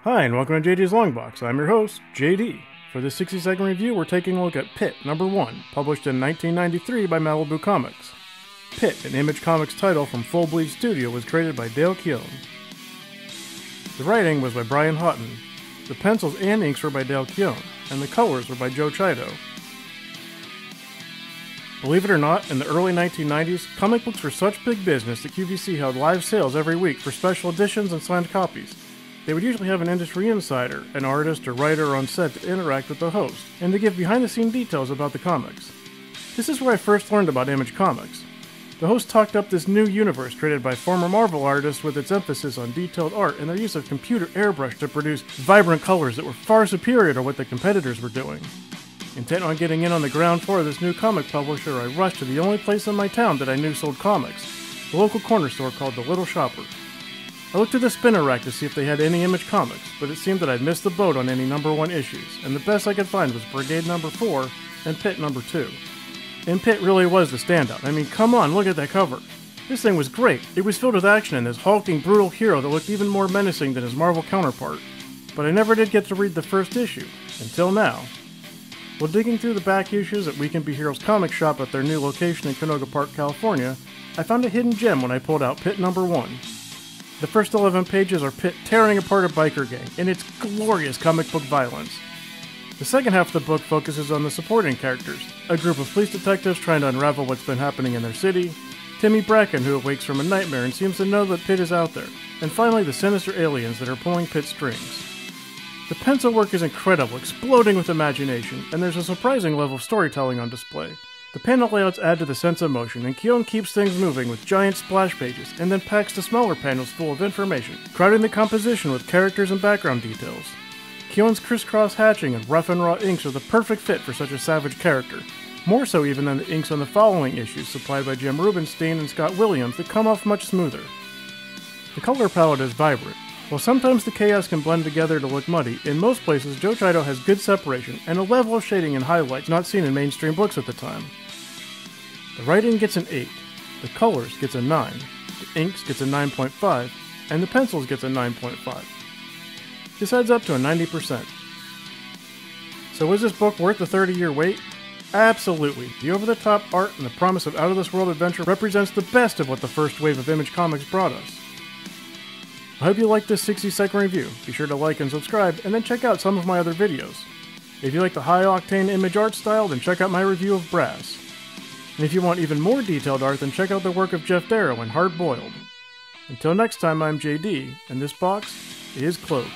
Hi, and welcome to JD's Longbox. I'm your host, JD. For this 60-second review, we're taking a look at Pitt, #1, published in 1993 by Malibu Comics. Pitt, an Image Comics title from Full Bleed Studio, was created by Dale Keown. The writing was by Brian Hotton. The pencils and inks were by Dale Keown, and the colors were by Joe Chiodo. Believe it or not, in the early 1990s, comic books were such big business that QVC held live sales every week for special editions and signed copies. They would usually have an industry insider, an artist or writer on set to interact with the host, and to give behind-the-scenes details about the comics. This is where I first learned about Image Comics. The host talked up this new universe created by former Marvel artists with its emphasis on detailed art and their use of computer airbrush to produce vibrant colors that were far superior to what the competitors were doing. Intent on getting in on the ground floor of this new comic publisher, I rushed to the only place in my town that I knew sold comics, the local corner store called The Little Shopper. I looked at the spinner rack to see if they had any Image Comics, but it seemed that I'd missed the boat on any #1 issues, and the best I could find was Brigade #4 and Pitt #2. And Pitt really was the standout. I mean, come on, look at that cover. This thing was great. It was filled with action and this hulking, brutal hero that looked even more menacing than his Marvel counterpart. But I never did get to read the first issue, until now. While digging through the back issues at We Can Be Heroes comic shop at their new location in Canoga Park, California, I found a hidden gem when I pulled out Pitt #1. The first 11 pages are Pitt tearing apart a biker gang in its glorious comic book violence. The second half of the book focuses on the supporting characters, a group of police detectives trying to unravel what's been happening in their city, Timmy Bracken who awakes from a nightmare and seems to know that Pitt is out there, and finally the sinister aliens that are pulling Pitt's strings. The pencil work is incredible, exploding with imagination, and there's a surprising level of storytelling on display. The panel layouts add to the sense of motion, and Keown keeps things moving with giant splash pages, and then packs the smaller panels full of information, crowding the composition with characters and background details. Keown's crisscross hatching and rough and raw inks are the perfect fit for such a savage character, more so even than the inks on the following issues supplied by Jim Rubenstein and Scott Williams that come off much smoother. The color palette is vibrant. While sometimes the chaos can blend together to look muddy, in most places Joe Chiodo has good separation and a level of shading and highlights not seen in mainstream books at the time. The writing gets an 8, the colors gets a 9, the inks gets a 9.5, and the pencils gets a 9.5. This adds up to a 90%. So is this book worth the 30-year wait? Absolutely. The over-the-top art and the promise of out-of-this-world adventure represents the best of what the first wave of Image Comics brought us. I hope you liked this 60-second review. Be sure to like and subscribe, and then check out some of my other videos. If you like the high-octane image art style, then check out my review of Brass. And if you want even more detailed art, then check out the work of Jeff Darrow in Hard Boiled. Until next time, I'm JD, and this box is closed.